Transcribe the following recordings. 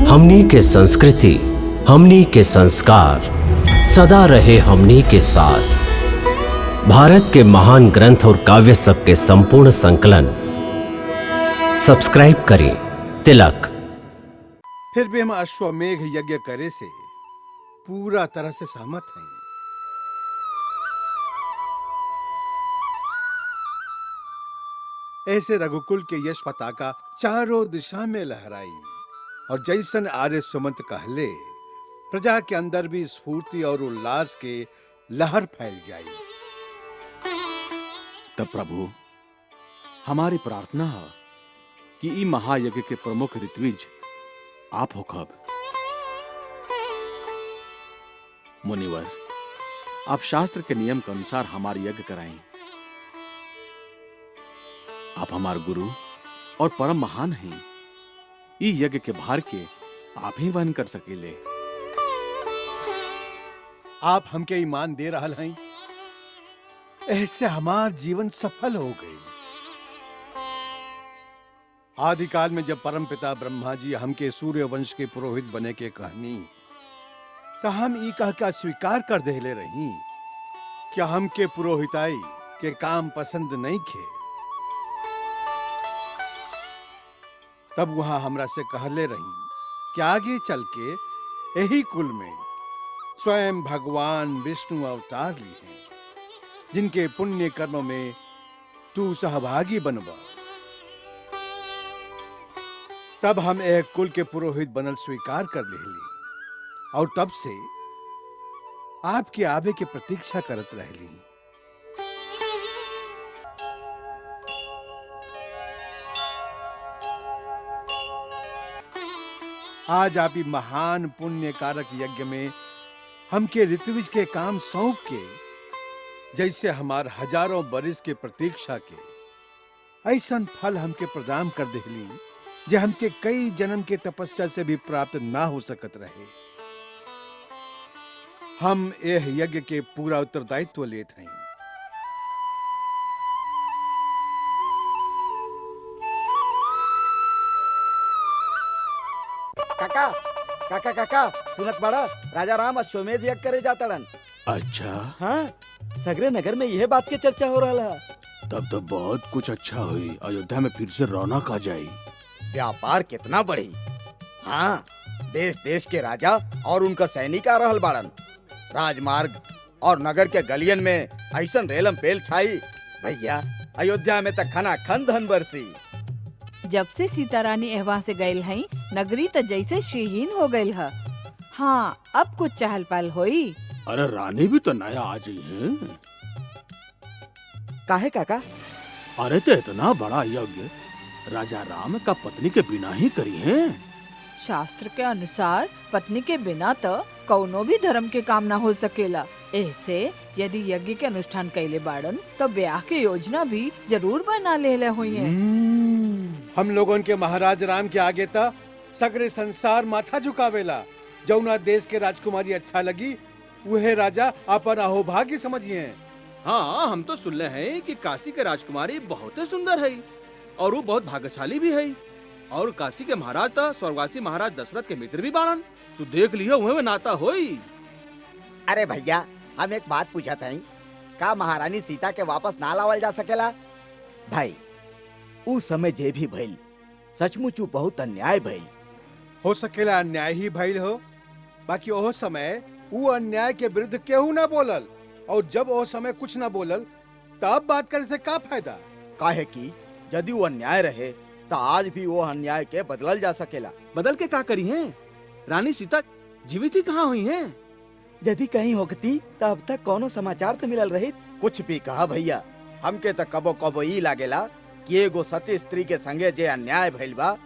हमनी के संस्कृति, हमनी के संस्कार सदा रहे हमनी के साथ। भारत के महान ग्रंथ और काव्य सब के संपूर्ण संकलन सब्सक्राइब करें तिलक। फिर भी हम अश्वमेघ यज्ञ करे से पूरा तरह से सहमत हैं। ऐसे रघुकुल के यश पताका चारों दिशा में लहराई और जैसन आर्य सुमंत कहले प्रजा के अंदर भी स्फूर्ति और उल्लास के लहर फैल जाई। तब प्रभु हमारी प्रार्थना है कि ई महायज्ञ के प्रमुख ऋत्विज आप हो कब। मुनिवर, आप शास्त्र के नियम के अनुसार हमारे यज्ञ कराएं। आप हमारे गुरु और परम महान हैं। ई यज्ञ के भार के आप ही वहन कर सकेले। आप हमके ईमान दे रहल हैं, ऐसे हमार जीवन सफल हो गई। आदिकाल में जब परमपिता ब्रह्मा जी हमके सूर्य वंश के पुरोहित बने के कहनी तो हम ई कह का स्वीकार कर देले रही क्या हमके पुरोहिताई के काम पसंद नहीं खे। तब वहां हमरा से कहले रही कि आगे चल के यही कुल में स्वयं भगवान विष्णु अवतार ली हैं, जिनके पुण्य कर्म में तू सहभागी बनवा। तब हम एक कुल के पुरोहित बनल स्वीकार कर लेली और तब से आपके आवे की प्रतीक्षा करत रहली। आज आप ही महान पुण्य कारक यज्ञ में हमके ऋत्विज के काम सौंप के जैसे हमार हजारों बरिस के प्रतीक्षा के ऐसा फल हमके प्रदान कर देली जे हमके कई जन्म के तपस्या से भी प्राप्त ना हो सकत रहे। हम यह यज्ञ के पूरा उत्तरदायित्व लेते हैं। काका काका काका सुनत बड़ा राजा राम अश्वमेध यज्ञ करे जातड़न। अच्छा, हाँ, सगरे नगर में यह बात के चर्चा हो रहा है। तब तो बहुत कुछ अच्छा हुई। अयोध्या में फिर से रौनक आ जाए। व्यापार कितना बढ़ी। हाँ, देश देश के राजा और उनका सैनिक आ रहल बाड़न। राजमार्ग और नगर के गलियन में ऐसन रेलम पेल छाई भैया, अयोध्या में तक खना खन धन बरसी। जब से सीता रानी एहवा से गईल हई, नगरी तो जैसे श्रीहीन हो गईल है। हाँ, अब कुछ चहल पहल होई। अरे रानी भी तो नया आ गई है। काहे काका? अरे तो इतना बड़ा यज्ञ राजा राम का पत्नी के बिना ही करी है। शास्त्र के अनुसार पत्नी के बिना तो कौनो भी धर्म के काम ना हो सकेला। ऐसे यदि यज्ञ के अनुष्ठान कैले बाड़न तो ब्याह के योजना भी जरूर बना लेले हुई है। हम लोगों के महाराज राम के आगे था सगरे संसार माथा झुकावेला। जौना देश के राजकुमारी अच्छा लगी वह राजा अपन अहोभाग्य समझिए। हाँ, हम तो सुन रहे हैं कि काशी के राजकुमारी बहुत सुंदर है और वो बहुत भाग्यशाली भी है। और काशी के महाराज था स्वर्गवासी महाराज दशरथ के मित्र भी बाणन। तू देख लियो वह नाता होई। अरे भैया, हम एक बात पूछा था, का महारानी सीता के वापस ना लावल जा सकेला? भाई, उस समय जे भी भइल सचमुच बहुत अन्याय भइल। हो सकेला अन्याय ही भइल हो, बाकी ओह समय वो अन्याय के विरुद्ध केहू ना बोलल और जब ओह समय कुछ ना बोलल तब बात करे से का फायदा। काहे कि यदि वो अन्याय रहे तो आज भी वो अन्याय के बदलल जा सकेला। बदल के का करी है? रानी सीता जीवित ही कहाँ हुई हैं? यदि कहीं होगती तो अब तक कोनो समाचार तो मिलल रही। कुछ भी कहा भैया, हमके तो कबो कबो ई लागेला कि एगो सती स्त्री के संगे जे अन्याय भइल बा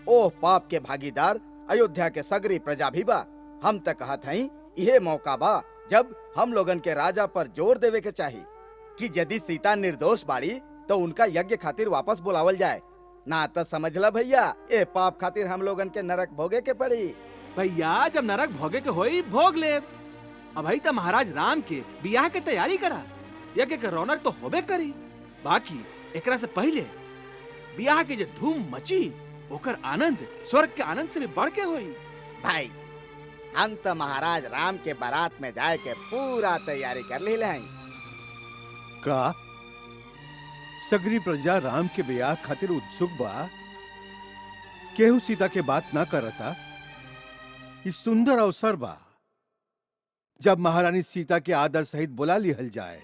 ओह पाप के भागीदार अयोध्या के सगरी प्रजा भी बा। हम तो कहत हई यह मौका बा जब हम लोगन के राजा पर जोर देवे के चाहिए कि यदि सीता निर्दोष बाड़ी तो उनका यज्ञ खातिर वापस बुलावल जाए। ना तो समझला भैया, ए पाप खातिर हम लोगन के नरक भोगे के पड़ी। भैया, जब नरक भोगे के होई भोग ले। अब भाई तो महाराज राम के बियाह के तैयारी करा। यज्ञ के रौनक तो होबे करी, बाकी एकरा से पहले बियाह के जो धूम मची ओकर आनंद स्वर्ग के आनंद से भी बढ़ के होई। भाई हम तो महाराज राम के बारात में जाए के पूरा तैयारी कर ली हैं। का सगरी प्रजा राम के ब्याह खातिर उत्सुक बा। केहू सीता के बात ना करता। इस सुंदर अवसर बा जब महारानी सीता के आदर सहित बुला लिहल जाए।